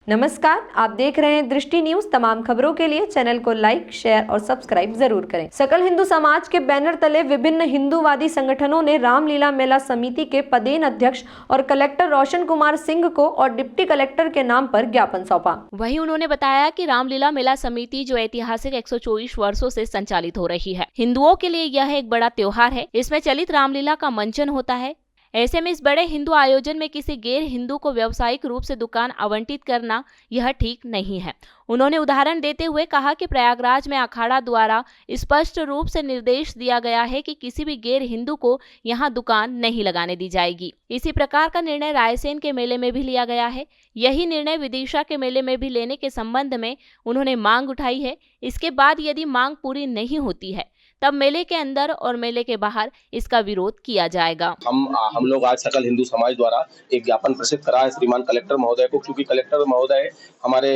नमस्कार, आप देख रहे हैं दृष्टि न्यूज। तमाम खबरों के लिए चैनल को लाइक, शेयर और सब्सक्राइब जरूर करें। सकल हिंदू समाज के बैनर तले विभिन्न हिंदूवादी संगठनों ने रामलीला मेला समिति के पदेन अध्यक्ष और कलेक्टर रोशन कुमार सिंह को और डिप्टी कलेक्टर के नाम पर ज्ञापन सौंपा। वहीं उन्होंने बताया कि रामलीला मेला समिति जो ऐतिहासिक 124 वर्षों से संचालित हो रही है, हिंदुओं के लिए यह एक बड़ा त्योहार है। इसमें चलित रामलीला का मंचन होता है। ऐसे में इस बड़े हिंदू आयोजन में किसी गैर हिंदू को व्यावसायिक रूप से दुकान आवंटित करना यह ठीक नहीं है। उन्होंने उदाहरण देते हुए कहा कि प्रयागराज में अखाड़ा द्वारा स्पष्ट रूप से निर्देश दिया गया है कि किसी भी गैर हिंदू को यहां दुकान नहीं लगाने दी जाएगी। इसी प्रकार का निर्णय रायसेन के मेले में भी लिया गया है। यही निर्णय विदिशा के मेले में भी लेने के संबंध में उन्होंने मांग उठाई है। इसके बाद यदि मांग पूरी नहीं होती है तब मेले के अंदर और मेले के बाहर इसका विरोध किया जाएगा। हम लोग आज सकल हिंदू समाज द्वारा एक ज्ञापन प्रेषित करा है श्रीमान कलेक्टर महोदय को, क्योंकि कलेक्टर महोदय हमारे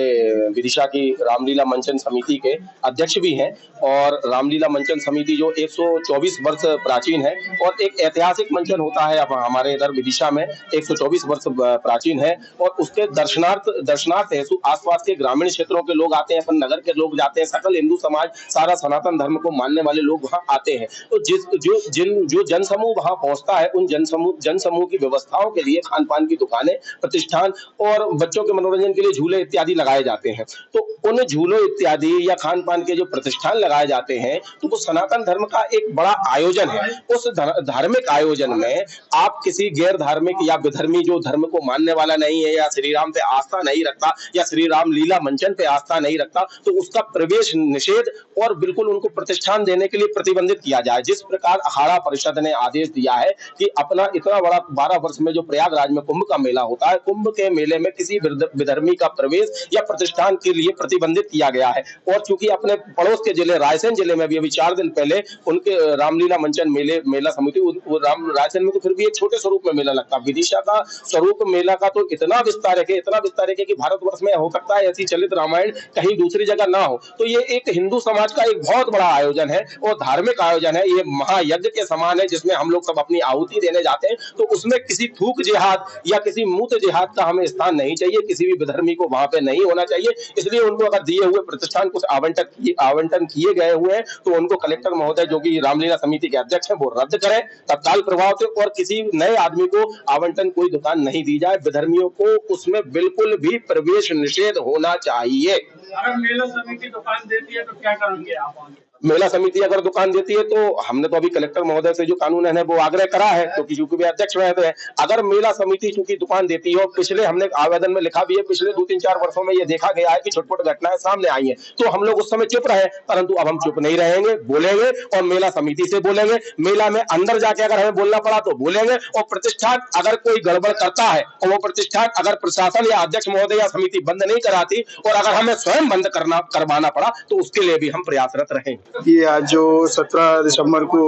विदिशा की रामलीला मंचन समिति के अध्यक्ष भी हैं और रामलीला मंचन समिति जो 124 वर्ष प्राचीन है और एक ऐतिहासिक मंचन होता है हमारे इधर विदिशा में 124 वर्ष प्राचीन है और उसके दर्शनार्थ हेतु आसपास के ग्रामीण क्षेत्रों के लोग आते हैं, अपन नगर के लोग जाते हैं। सकल हिंदू समाज सारा सनातन धर्म को मानने वाले लोग वहां आते हैं। तो जो जनसमूह वहां पहुंचता है, उन जनसमूह की व्यवस्थाओं के लिए खान पान की दुकानें, प्रतिष्ठान और बच्चों के मनोरंजन के लिए झूले इत्यादि लगाए जाते हैं। तो उन झूलों इत्यादि या खान पान के जो प्रतिष्ठान लगाए जाते हैं, तो वो सनातन धर्म का एक बड़ा आयोजन है। उस धार्मिक आयोजन में आप किसी गैर धार्मिक या विधर्मी जो धर्म को मानने वाला नहीं है या श्री राम पे आस्था नहीं रखता या श्री राम लीला मंचन पे आस्था नहीं रखता, तो उसका प्रवेश निषेध और बिल्कुल उनको प्रतिष्ठान देने के लिए प्रतिबंधित किया जाए। जिस प्रकार अखाड़ा परिषद ने आदेश दिया है कि अपना इतना बड़ा 12 वर्ष में जो प्रयागराज में कुंभ का मेला होता है, कुंभ के मेले में किसी विधर्मी का प्रवेश या प्रतिष्ठान के लिए प्रतिबंधित किया गया है। और चूंकि अपने पड़ोस के जिले रायसेन जिले में भी अभी 4 दिन पहले उनके रामलीला मंचन मेला समिति रायसेन में तो फिर भी एक छोटे स्वरूप में मेला लगता है। विदिशा का स्वरूप मेला का तो इतना विस्तार है कि भारतवर्ष में हो सकता है ऐसी चलित रामायण कहीं दूसरी जगह ना हो। तो ये एक हिंदू समाज का एक बहुत बड़ा आयोजन है और धार्मिक आयोजन है। ये महायज्ञ के समान है जिसमें हम लोग सब अपनी आहुति देने जाते हैं। तो उसमें किसी थूक जिहाद या किसी मूत जिहाद का हमें स्थान नहीं चाहिए, किसी भी विधर्मी को वहां पे नहीं होना चाहिए। इसलिए उनको अगर दिए हुए प्रतिष्ठान कुछ आवंटन किए गए हुए हैं तो उनको कलेक्टर महोदय जो कि रामलीला समिति के अध्यक्ष हैं वो रद्द करें तत्काल प्रभाव से, और किसी नए आदमी को आवंटन कोई दुकान नहीं दी जाए। विधर्मियों को उसमें बिल्कुल भी प्रवेश निषेध होना चाहिए। अगर मेला समिति दुकान देती है तो क्या करेंगे आप? मेला समिति अगर दुकान देती है तो हमने तो अभी कलेक्टर महोदय से जो कानून है वो आग्रह करा है, क्योंकि चूंकि वे अध्यक्ष रहते हैं। अगर मेला समिति चूंकि दुकान देती है, और पिछले हमने आवेदन में लिखा भी है, पिछले 2-3-4 वर्षों में ये देखा गया है कि छोटी-छोटी घटनाएं सामने आई हैं, तो हम लोग उस समय चुप रहे। परंतु अब हम चुप नहीं रहेंगे, बोलेंगे और मेला समिति से बोलेंगे। मेला में अंदर जाके अगर हमें बोलना पड़ा तो बोलेंगे। और प्रतिष्ठान अगर कोई गड़बड़ करता है और वो प्रतिष्ठान अगर प्रशासन या अध्यक्ष महोदय या समिति बंद नहीं कराती और अगर हमें स्वयं बंद करवाना पड़ा तो उसके लिए भी हम प्रयासरत रहेंगे। ये आज जो 17 दिसंबर को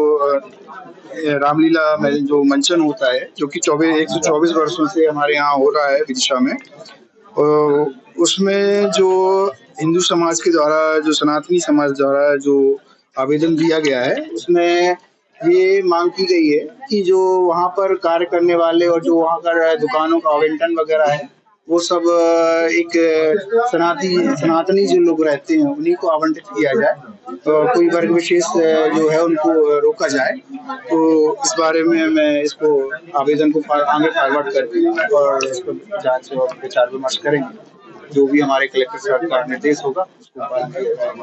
रामलीला में जो मंचन होता है, जो कि 124 वर्षों से हमारे यहाँ हो रहा है विदिशा में, उसमें जो हिंदू समाज के द्वारा, जो सनातनी समाज द्वारा जो आवेदन दिया गया है, उसमें ये मांग की गई है कि जो वहाँ पर कार्य करने वाले और जो वहाँ का दुकानों का आवंटन वगैरह है वो सब एक सनातनी जो लोग रहते हैं उन्हीं को आवंटित किया जाए, तो कोई वर्ग विशेष जो है उनको रोका जाए। तो इस बारे में मैं इसको आवेदन को आगे फॉरवर्ड करके और इस पर जांच और विचार विमर्श करेंगे। जो भी हमारे कलेक्टर साहब का निर्देश होगा उसको